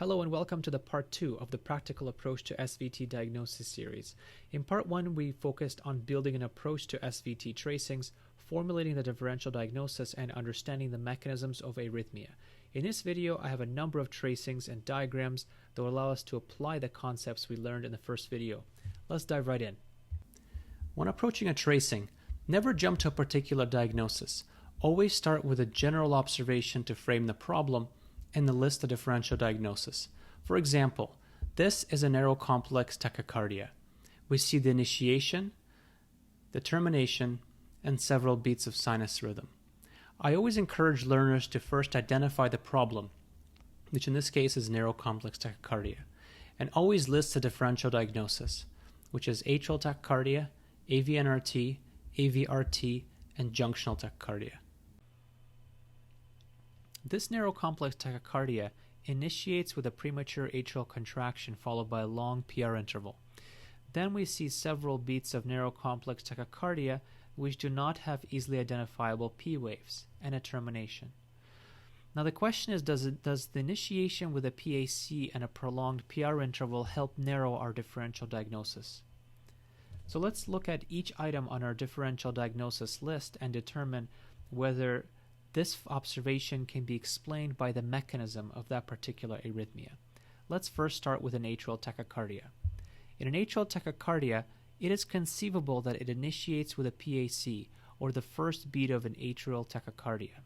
Hello and welcome to the part 2 of the Practical Approach to SVT Diagnosis series. In part 1, we focused on building an approach to SVT tracings, formulating the differential diagnosis, and understanding the mechanisms of arrhythmia. In this video, I have a number of tracings and diagrams that will allow us to apply the concepts we learned in the first video. Let's dive right in. When approaching a tracing, never jump to a particular diagnosis. Always start with a general observation to frame the problem and the list of differential diagnosis. For example, this is a narrow complex tachycardia. We see the initiation, the termination, and several beats of sinus rhythm. I always encourage learners to first identify the problem, which in this case is narrow complex tachycardia, and always list the differential diagnosis, which is atrial tachycardia, AVNRT, AVRT, and junctional tachycardia. This narrow complex tachycardia initiates with a premature atrial contraction followed by a long PR interval. Then we see several beats of narrow complex tachycardia which do not have easily identifiable P waves and a termination. Now the question is, does the initiation with a PAC and a prolonged PR interval help narrow our differential diagnosis? So let's look at each item on our differential diagnosis list and determine whether this observation can be explained by the mechanism of that particular arrhythmia. Let's first start with an atrial tachycardia. In an atrial tachycardia, it is conceivable that it initiates with a PAC, or the first beat of an atrial tachycardia.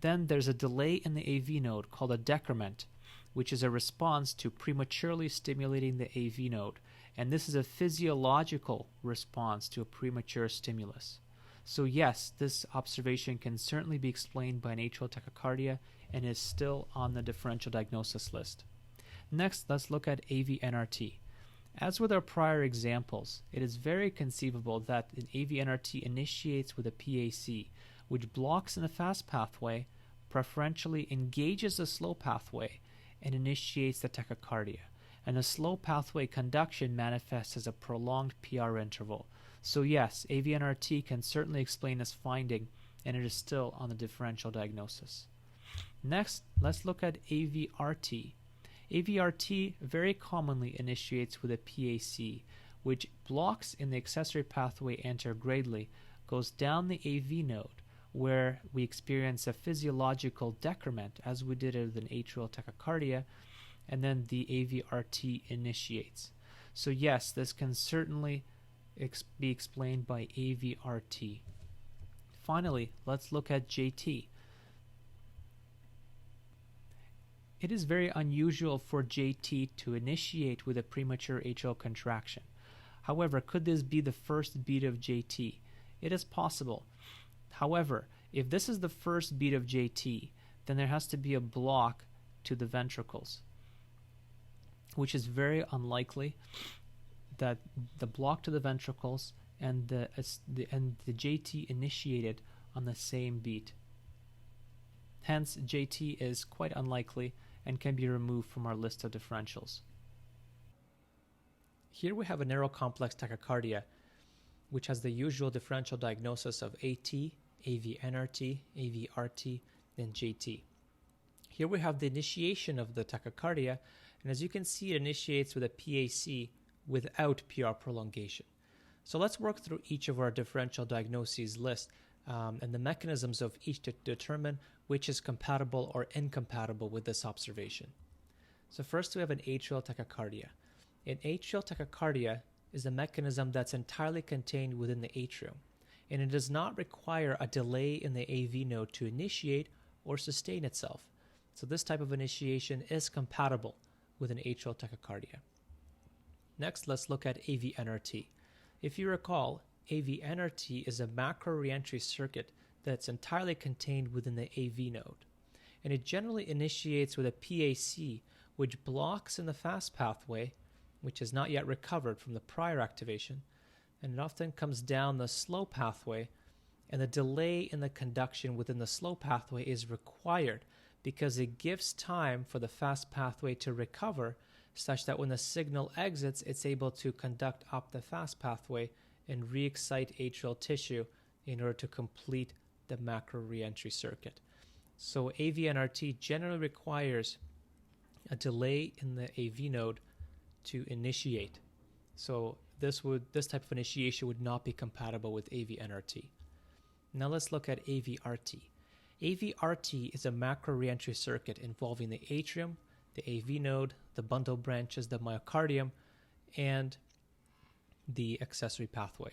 Then there's a delay in the AV node called a decrement, which is a response to prematurely stimulating the AV node, and this is a physiological response to a premature stimulus. So yes, this observation can certainly be explained by an atrial tachycardia and is still on the differential diagnosis list. Next, let's look at AVNRT. As with our prior examples, it is very conceivable that an AVNRT initiates with a PAC, which blocks in the fast pathway, preferentially engages the slow pathway, and initiates the tachycardia. And the slow pathway conduction manifests as a prolonged PR interval. So yes, AVNRT can certainly explain this finding, and it is still on the differential diagnosis. Next, let's look at AVRT. AVRT very commonly initiates with a PAC, which blocks in the accessory pathway anterogradely, goes down the AV node, where we experience a physiological decrement, as we did with an atrial tachycardia, and then the AVRT initiates. So yes, this can certainly be explained by AVRT. Finally, let's look at JT. It is very unusual for JT to initiate with a premature atrial contraction. However, could this be the first beat of JT? It is possible. However, if this is the first beat of JT, then there has to be a block to the ventricles, which is very unlikely that the block to the ventricles and the JT initiated on the same beat. Hence, JT is quite unlikely and can be removed from our list of differentials. Here we have a narrow complex tachycardia, which has the usual differential diagnosis of AT, AVNRT, AVRT, and JT. Here we have the initiation of the tachycardia, and as you can see, it initiates with a PAC without PR prolongation. So let's work through each of our differential diagnoses list and the mechanisms of each to determine which is compatible or incompatible with this observation. So first we have an atrial tachycardia. An atrial tachycardia is a mechanism that's entirely contained within the atrium, and it does not require a delay in the AV node to initiate or sustain itself. So this type of initiation is compatible with an atrial tachycardia. Next, let's look at AVNRT. If you recall, AVNRT is a macro reentry circuit that's entirely contained within the AV node, and it generally initiates with a PAC, which blocks in the fast pathway, which is not yet recovered from the prior activation, and it often comes down the slow pathway, and the delay in the conduction within the slow pathway is required because it gives time for the fast pathway to recover, such that when the signal exits, it's able to conduct up the fast pathway and re-excite atrial tissue in order to complete the macro reentry circuit. So AVNRT generally requires a delay in the AV node to initiate. So this type of initiation would not be compatible with AVNRT. Now let's look at AVRT. AVRT is a macro reentry circuit involving the atrium, the AV node, the bundle branches, the myocardium, and the accessory pathway.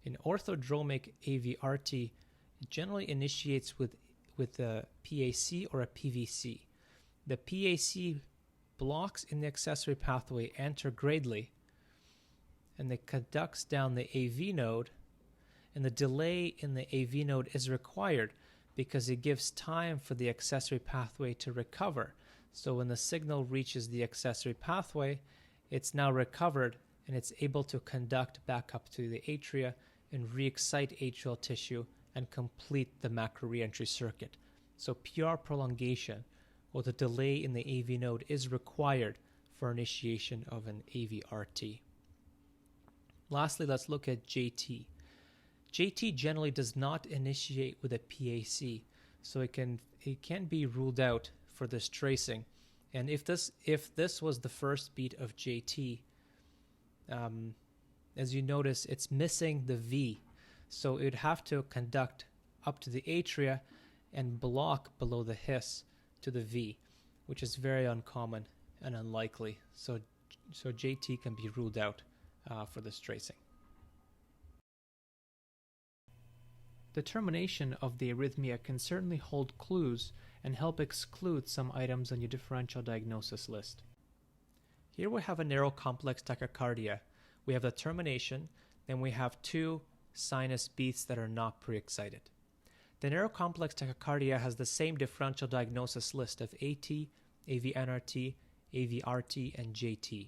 In orthodromic AVRT, it generally initiates with a PAC or a PVC. The PAC blocks in the accessory pathway anterogradely, and it conducts down the AV node, and the delay in the AV node is required because it gives time for the accessory pathway to recover. So when the signal reaches the accessory pathway, it's now recovered and it's able to conduct back up to the atria and re-excite atrial tissue and complete the macro reentry circuit. So PR prolongation or the delay in the AV node is required for initiation of an AVRT. Lastly, let's look at JT. JT generally does not initiate with a PAC, so it can be ruled out for this tracing. And if this was the first beat of JT, as you notice, it's missing the V, so it would have to conduct up to the atria and block below the His to the V, which is very uncommon and unlikely. So JT can be ruled out for this tracing. The termination of the arrhythmia can certainly hold clues and help exclude some items on your differential diagnosis list. Here we have a narrow complex tachycardia. We have the termination, then we have two sinus beats that are not pre-excited. The narrow complex tachycardia has the same differential diagnosis list of AT, AVNRT, AVRT, and JT.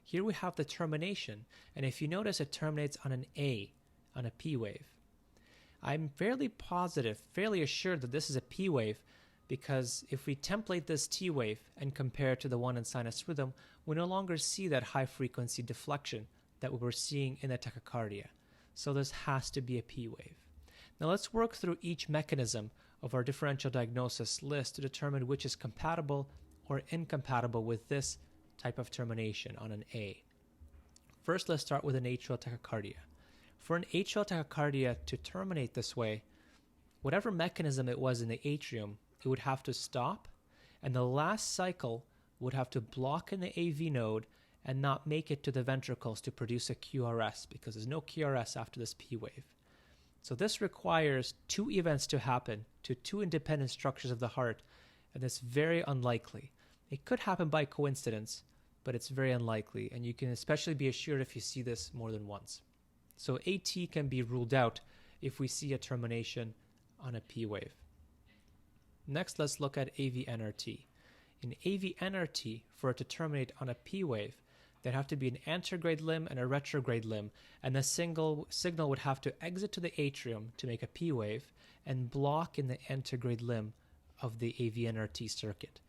Here we have the termination, and if you notice, it terminates on an A, on a P wave. I'm fairly positive, fairly assured that this is a P wave, because if we template this T wave and compare it to the one in sinus rhythm, we no longer see that high frequency deflection that we were seeing in the tachycardia. So this has to be a P wave. Now let's work through each mechanism of our differential diagnosis list to determine which is compatible or incompatible with this type of termination on an A. First, let's start with an atrial tachycardia. For an atrial tachycardia to terminate this way, whatever mechanism it was in the atrium, it would have to stop, and the last cycle would have to block in the AV node and not make it to the ventricles to produce a QRS, because there's no QRS after this P wave. So this requires two events to happen to two independent structures of the heart, and it's very unlikely. It could happen by coincidence, but it's very unlikely, and you can especially be assured if you see this more than once. So AT can be ruled out if we see a termination on a P wave. Next, let's look at AVNRT. In AVNRT, for it to terminate on a P wave, there'd have to be an anterograde limb and a retrograde limb, and the signal would have to exit to the atrium to make a P wave and block in the anterograde limb of the AVNRT circuit.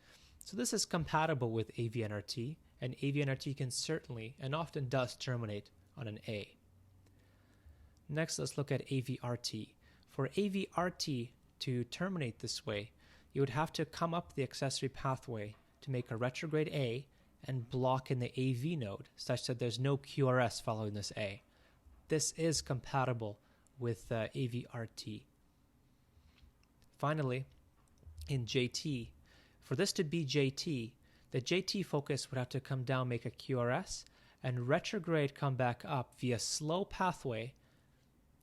So this is compatible with AVNRT, and AVNRT can certainly and often does terminate on an A. Next, let's look at AVRT. For AVRT to terminate this way, you would have to come up the accessory pathway to make a retrograde A and block in the AV node such that there's no QRS following this A. This is compatible with AVRT. Finally, in JT, for this to be JT, the JT focus would have to come down, make a QRS, and retrograde come back up via slow pathway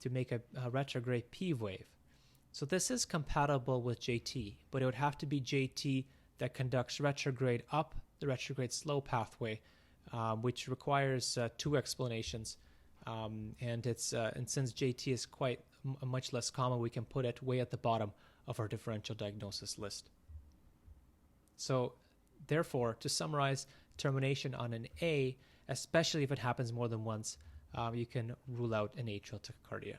to make a retrograde P wave. So this is compatible with JT, but it would have to be JT that conducts retrograde up the retrograde slow pathway, which requires two explanations. And since JT is quite much less common, we can put it way at the bottom of our differential diagnosis list. So therefore, to summarize, termination on an A, especially if it happens more than once, you can rule out an atrial tachycardia.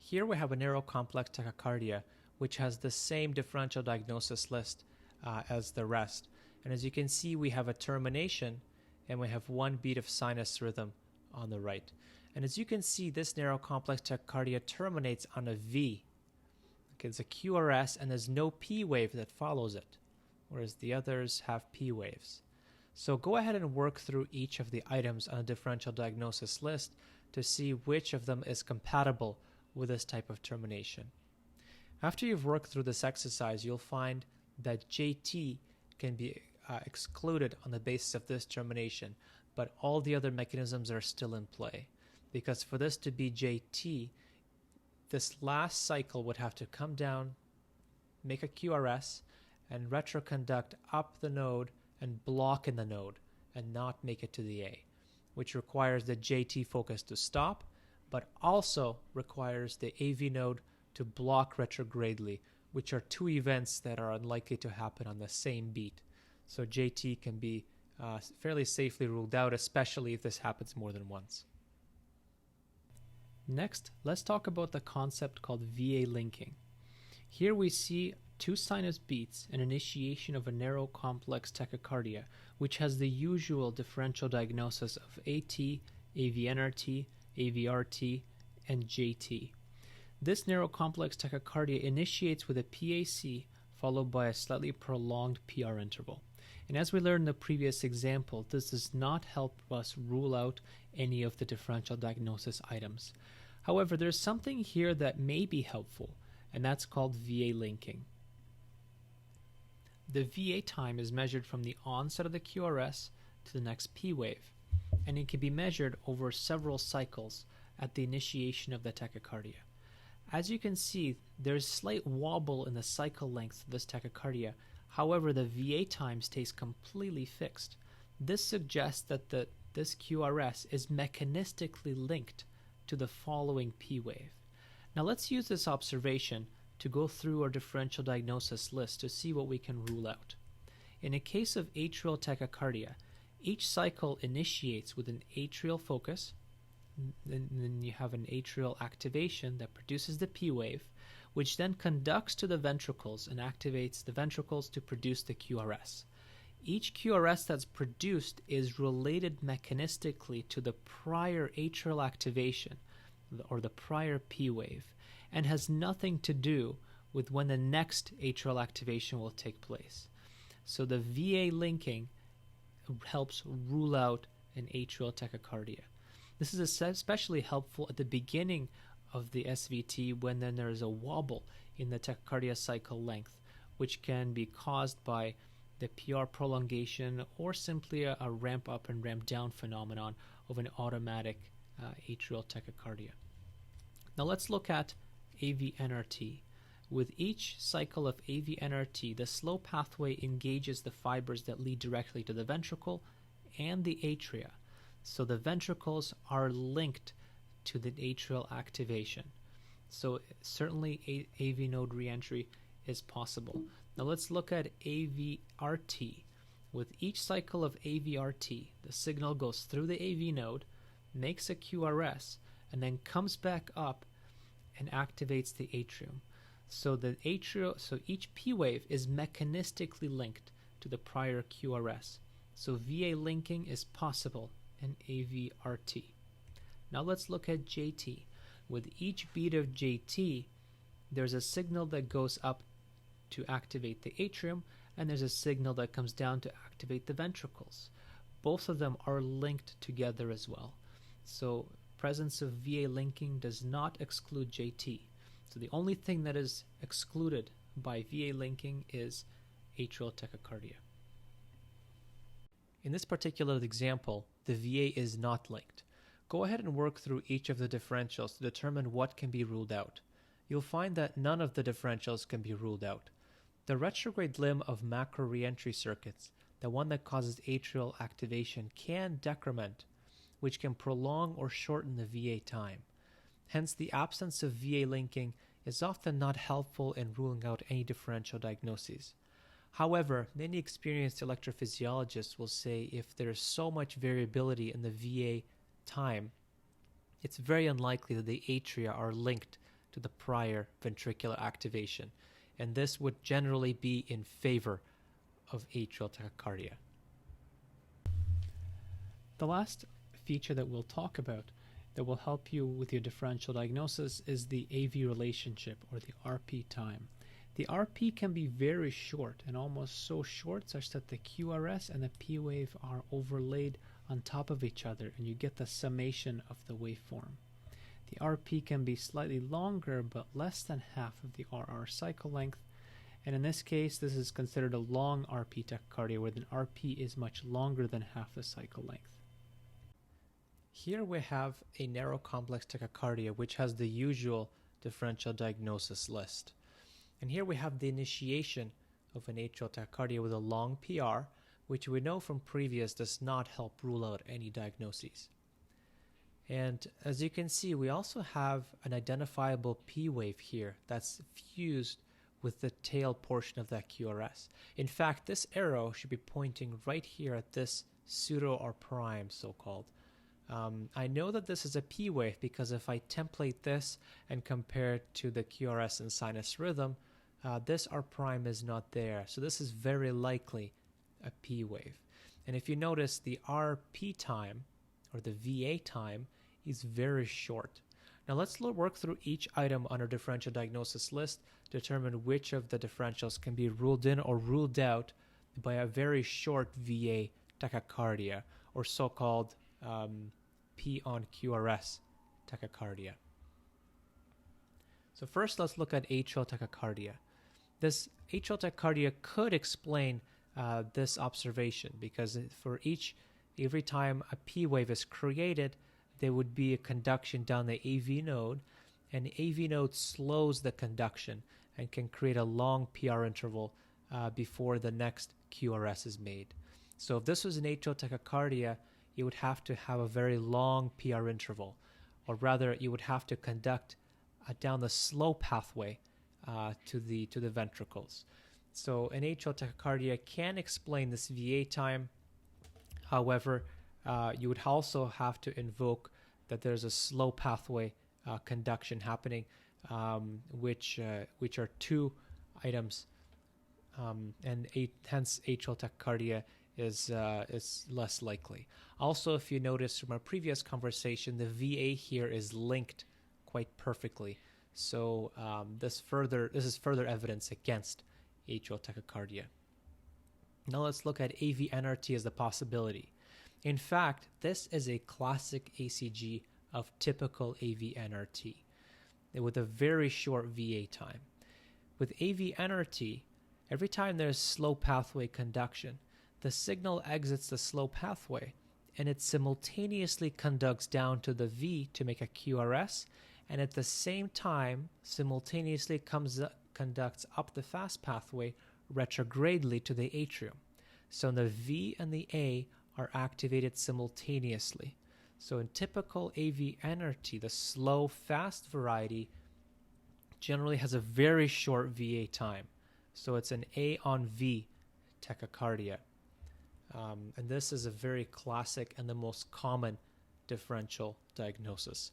Here we have a narrow complex tachycardia, which has the same differential diagnosis list as the rest. And as you can see, we have a termination and we have one beat of sinus rhythm on the right. And as you can see, this narrow complex tachycardia terminates on a V. Okay, it's a QRS and there's no P wave that follows it. whereas the others have P waves. So go ahead and work through each of the items on a differential diagnosis list to see which of them is compatible with this type of termination. After you've worked through this exercise, you'll find that JT can be excluded on the basis of this termination, but all the other mechanisms are still in play. Because for this to be JT, this last cycle would have to come down, make a QRS, and retroconduct up the node and block in the node and not make it to the A, which requires the JT focus to stop, but also requires the AV node to block retrogradely, which are two events that are unlikely to happen on the same beat. So JT can be fairly safely ruled out, especially if this happens more than once. Next, let's talk about the concept called VA linking. Here we see two sinus beats and initiation of a narrow complex tachycardia, which has the usual differential diagnosis of AT, AVNRT, AVRT, and JT. This narrow complex tachycardia initiates with a PAC followed by a slightly prolonged PR interval. And as we learned in the previous example, this does not help us rule out any of the differential diagnosis items. However, there's something here that may be helpful, and that's called VA linking. The VA time is measured from the onset of the QRS to the next P wave, and it can be measured over several cycles at the initiation of the tachycardia. As you can see, there's slight wobble in the cycle length of this tachycardia. However, the VA time stays completely fixed. This suggests that this QRS is mechanistically linked to the following P wave. Now let's use this observation to go through our differential diagnosis list to see what we can rule out. In a case of atrial tachycardia, each cycle initiates with an atrial focus, then you have an atrial activation that produces the P wave, which then conducts to the ventricles and activates the ventricles to produce the QRS. Each QRS that's produced is related mechanistically to the prior atrial activation or the prior P wave and has nothing to do with when the next atrial activation will take place. So the VA linking helps rule out an atrial tachycardia. This is especially helpful at the beginning of the SVT when then there is a wobble in the tachycardia cycle length, which can be caused by the PR prolongation or simply a ramp up and ramp down phenomenon of an automatic atrial tachycardia. Now let's look at AVNRT. With each cycle of AVNRT, the slow pathway engages the fibers that lead directly to the ventricle and the atria. So the ventricles are linked to the atrial activation. So certainly AV node reentry is possible. Now let's look at AVRT. With each cycle of AVRT, the signal goes through the AV node, makes a QRS, and then comes back up and activates the atrium. So each P wave is mechanistically linked to the prior QRS. So VA linking is possible in AVRT. Now let's look at JT. With each beat of JT, there's a signal that goes up to activate the atrium, and there's a signal that comes down to activate the ventricles. Both of them are linked together as well. So presence of VA linking does not exclude JT. So the only thing that is excluded by VA linking is atrial tachycardia. In this particular example, the VA is not linked. Go ahead and work through each of the differentials to determine what can be ruled out. You'll find that none of the differentials can be ruled out. The retrograde limb of macro reentry circuits, the one that causes atrial activation, can decrement, which can prolong or shorten the VA time. Hence, the absence of VA linking is often not helpful in ruling out any differential diagnoses. However, many experienced electrophysiologists will say if there is so much variability in the VA time, it's very unlikely that the atria are linked to the prior ventricular activation, and this would generally be in favor of atrial tachycardia. The last feature that we'll talk about that will help you with your differential diagnosis is the AV relationship, or the RP time. The RP can be very short and almost so short such that the QRS and the P wave are overlaid on top of each other and you get the summation of the waveform. The RP can be slightly longer but less than half of the RR cycle length, and in this case this is considered a long RP tachycardia where the RP is much longer than half the cycle length. Here we have a narrow complex tachycardia which has the usual differential diagnosis list. And here we have the initiation of an atrial tachycardia with a long PR, which we know from previous does not help rule out any diagnoses. And as you can see, we also have an identifiable P wave here that's fused with the tail portion of that QRS. In fact, this arrow should be pointing right here at this pseudo or prime, so-called. I know that this is a P wave because if I template this and compare it to the QRS and sinus rhythm, this R prime is not there. So this is very likely a P wave. And if you notice, the RP time, or the VA time, is very short. Now let's work through each item on our differential diagnosis list, determine which of the differentials can be ruled in or ruled out by a very short VA tachycardia, or so-called P on QRS tachycardia. So first let's look at atrial tachycardia. This atrial tachycardia could explain this observation because for every time a P wave is created, there would be a conduction down the AV node, and the AV node slows the conduction and can create a long PR interval before the next QRS is made. So if this was an atrial tachycardia, you would have to have a very long PR interval, or rather you would have to conduct down the slow pathway to the ventricles. So an atrial tachycardia can explain this VA time. However, you would also have to invoke that there's a slow pathway conduction happening, which are two items, and hence atrial tachycardia is less likely. Also, if you notice from our previous conversation, the VA here is linked quite perfectly. So this is further evidence against atrial tachycardia. Now let's look at AVNRT as a possibility. In fact, this is a classic ACG of typical AVNRT with a very short VA time. With AVNRT, every time there's slow pathway conduction, the signal exits the slow pathway and it simultaneously conducts down to the V to make a QRS, and at the same time simultaneously conducts up the fast pathway retrogradely to the atrium. So the V and the A are activated simultaneously. So in typical AVNRT, the slow fast variety generally has a very short VA time. So it's an A on V tachycardia. And this is a very classic and the most common differential diagnosis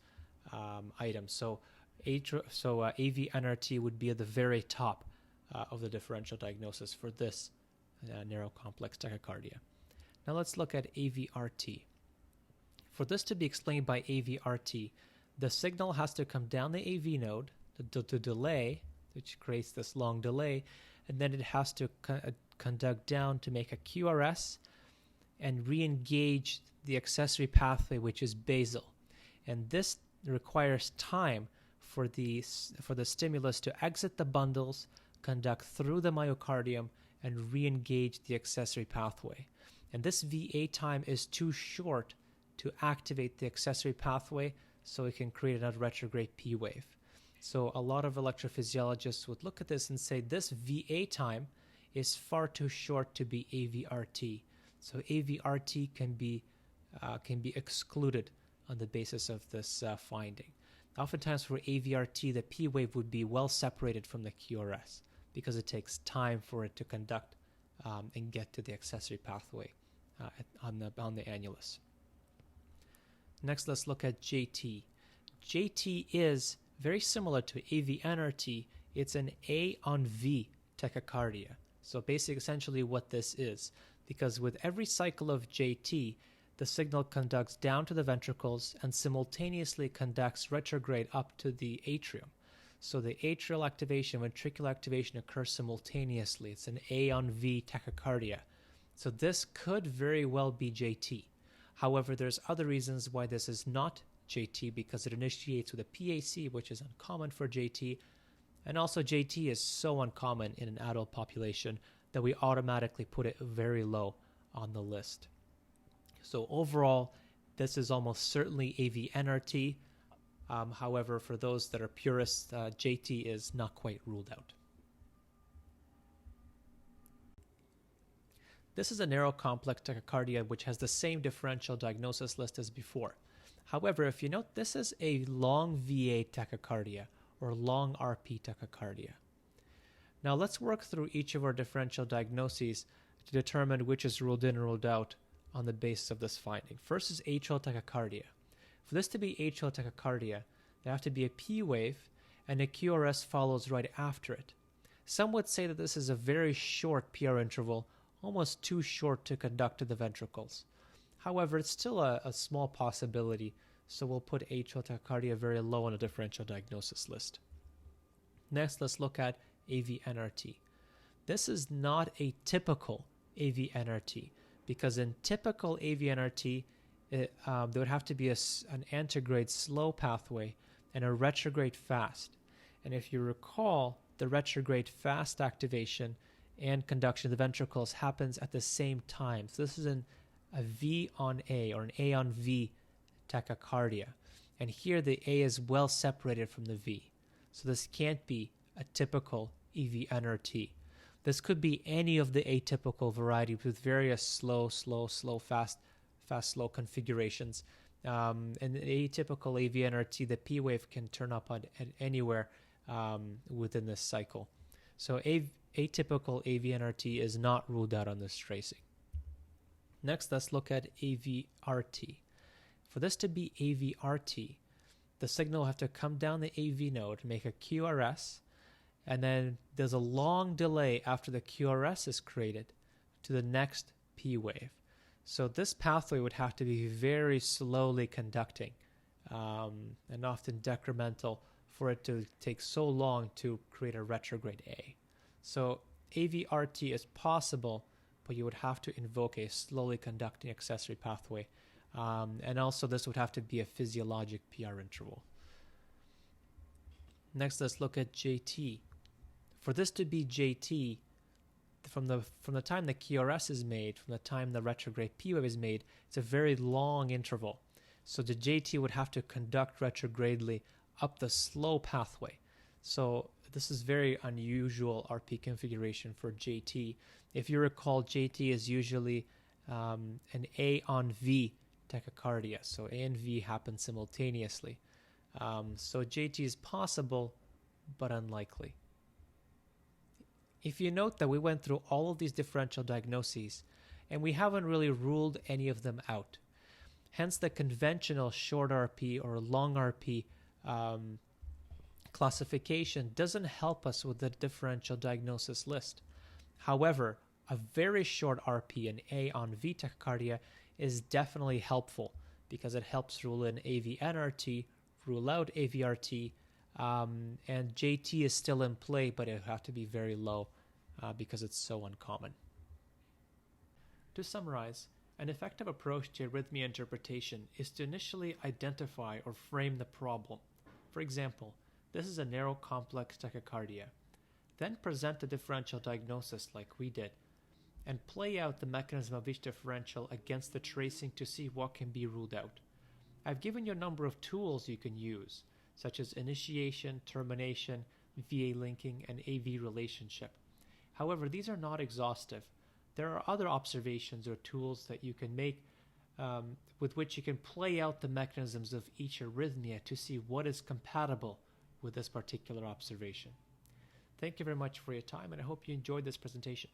item. So AVNRT would be at the very top of the differential diagnosis for this narrow complex tachycardia. Now let's look at AVRT. For this to be explained by AVRT, the signal has to come down the AV node, the delay, which creates this long delay, and then it has to conduct down to make a QRS and re-engage the accessory pathway, which is basal. And this requires time for the stimulus to exit the bundles, conduct through the myocardium, and re-engage the accessory pathway. And this VA time is too short to activate the accessory pathway, so it can create another retrograde P wave. So a lot of electrophysiologists would look at this and say this VA time is far too short to be AVRT. So AVRT can be excluded on the basis of this finding. Oftentimes for AVRT, the P wave would be well separated from the QRS because it takes time for it to conduct and get to the accessory pathway on the annulus. Next, let's look at JT. JT is very similar to AVNRT. It's an A on V tachycardia. So basically, essentially what this is, because with every cycle of JT, the signal conducts down to the ventricles and simultaneously conducts retrograde up to the atrium. So the atrial activation, ventricular activation occurs simultaneously. It's an A on V tachycardia. So this could very well be JT. However, there's other reasons why this is not JT, because it initiates with a PAC, which is uncommon for JT. And also JT is so uncommon in an adult population that we automatically put it very low on the list. So overall, this is almost certainly AVNRT. However, for those that are purists, JT is not quite ruled out. This is a narrow complex tachycardia which has the same differential diagnosis list as before. However, if you note, this is a long VA tachycardia or long RP tachycardia. Now let's work through each of our differential diagnoses to determine which is ruled in or ruled out on the basis of this finding. First is atrial tachycardia. For this to be atrial tachycardia, there have to be a P wave and a QRS follows right after it. Some would say that this is a very short PR interval, almost too short to conduct to the ventricles. However, it's still a small possibility, so we'll put atrial tachycardia very low on the differential diagnosis list. Next, let's look at AVNRT. This is not a typical AVNRT, because in typical AVNRT, there would have to be an antegrade slow pathway and a retrograde fast. And if you recall, the retrograde fast activation and conduction of the ventricles happens at the same time. So this is a V on A or an A on V tachycardia. And here the A is well separated from the V. So this can't be a typical AVNRT. This could be any of the atypical varieties with various slow, fast, slow configurations. And the atypical AVNRT, the P wave can turn up at anywhere within this cycle. So atypical AVNRT is not ruled out on this tracing. Next, let's look at AVRT. For this to be AVRT, the signal will have to come down the AV node, make a QRS, and then there's a long delay after the QRS is created to the next P wave. So this pathway would have to be very slowly conducting and often decremental for it to take so long to create a retrograde A. So AVRT is possible, but you would have to invoke a slowly conducting accessory pathway. And also this would have to be a physiologic PR interval. Next, let's look at JT. For this to be JT, from the time the QRS is made, from the time the retrograde P wave is made, it's a very long interval. So the JT would have to conduct retrogradely up the slow pathway. So this is very unusual RP configuration for JT. If you recall, JT is usually an A on V tachycardia. So A and V happen simultaneously. So JT is possible, but unlikely. If you note that we went through all of these differential diagnoses, and we haven't really ruled any of them out. Hence the conventional short RP or long RP classification doesn't help us with the differential diagnosis list. However, a very short RP, an A on V tachycardia, is definitely helpful because it helps rule in AVNRT, rule out AVRT, and JT is still in play, but it would have to be very low because it's so uncommon. To summarize, an effective approach to arrhythmia interpretation is to initially identify or frame the problem. For example, this is a narrow complex tachycardia. Then present the differential diagnosis like we did, and play out the mechanism of each differential against the tracing to see what can be ruled out. I've given you a number of tools you can use, such as initiation, termination, VA linking, and AV relationship. However, these are not exhaustive. There are other observations or tools that you can make with which you can play out the mechanisms of each arrhythmia to see what is compatible with this particular observation. Thank you very much for your time, and I hope you enjoyed this presentation.